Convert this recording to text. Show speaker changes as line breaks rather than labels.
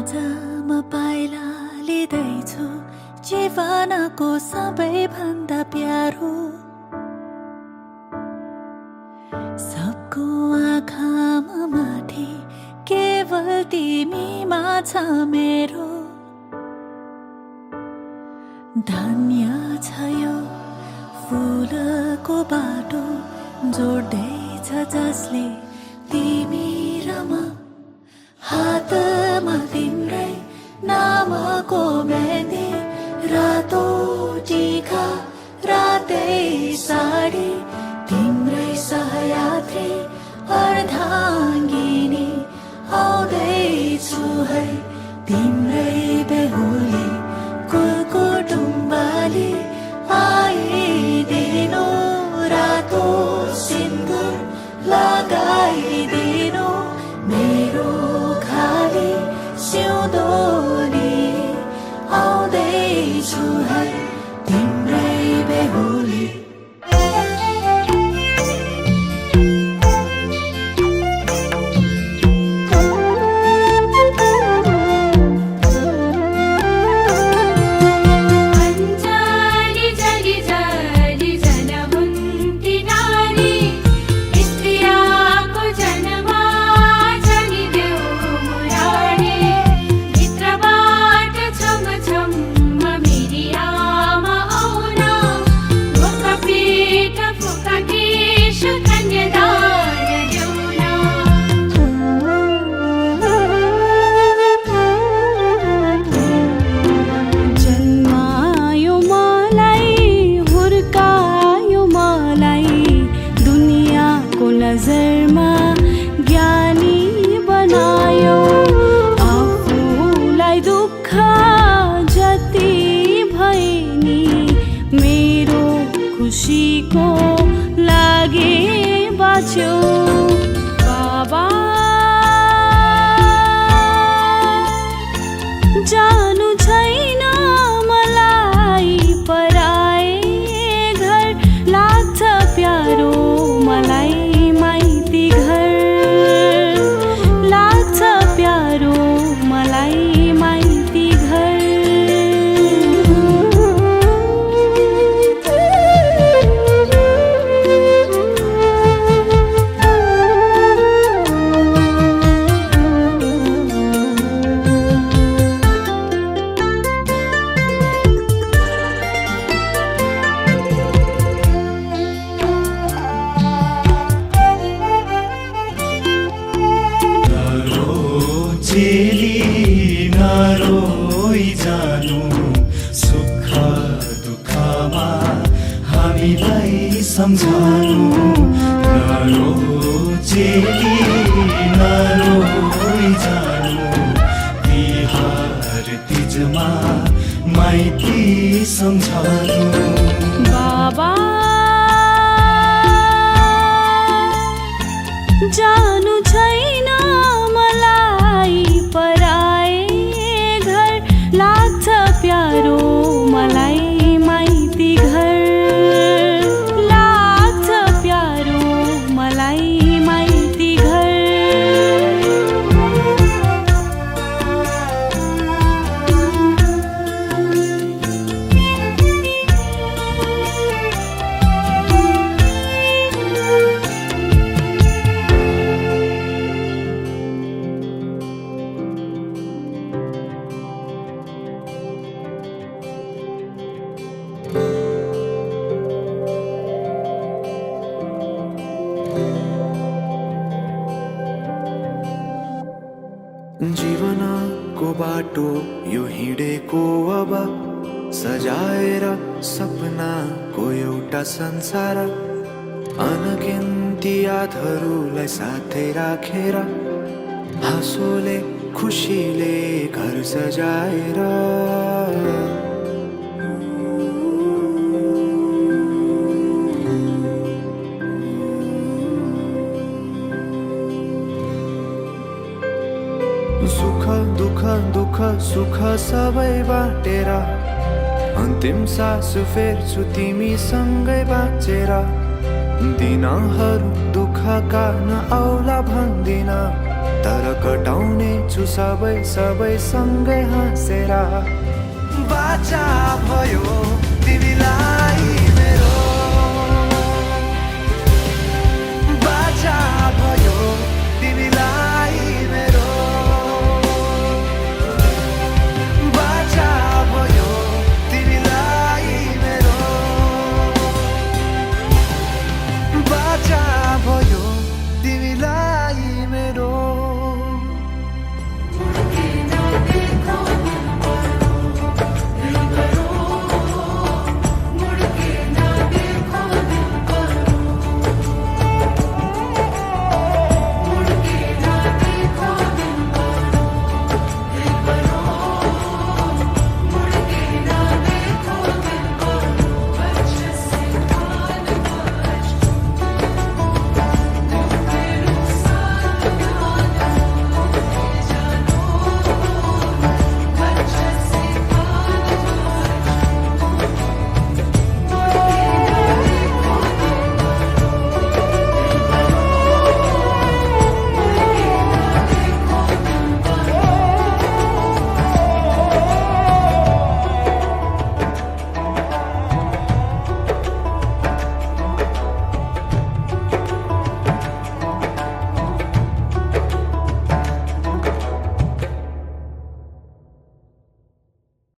आज म पाइला लिँदैछु जीवनको सबैभन्दा प्यारो सबको आँखामा माथि केवल तिमीमा छ मेरो धन्य छ यो फुलको बाटो जोड्दैछ जसले तिमी र म हातमा तिम्रै नामको मेहन्दी रातो टीका रातै साडी तिम्रै सहयात्री अर्धाङ्गिनी आउँदैछु है तिम्रै बेहुली कुटुम्बाली आइदिनु रातो सिन्दुर लगाइदिनु मेरो खाली सिउँदोली आउँदैछु है तिम्रै बेहुली नजरमा ज्ञानी बनायो आफूलाई दुःख जति भए नि मेरो खुसीको लागि बाँच्यो बाबा जानु छैन मलाई पराए घर लाग्छ प्यारो मलाई
नरोई जानु सुख दुःखमा हामीलाई सम्झानु नरोई जानु तिहार तिजमा माइती सम्झानु
बाबा जानु छैन मलाई पराए घर लाग्छ प्यारो मलाई माइती घर लाग्छ प्यारो मलाई माइती घर
जीवनको बाटो यो हिँडेको अब सजाएर सपनाको एउटा संसार अनगिन्ती यादहरूलाई साथै राखेर हाँसोले खुसीले घर सजाएर सुख दुःख सुख सबै बाटेर अन्तिम सास फेर्छु तिमीसँगै बाँचेर दिनहरू दुःखका नआउला भन्दिन तर कटाउने छु सबै सबै सँगै हाँसेर बाचा भयो तिमीलाई मेरो बाचा भयो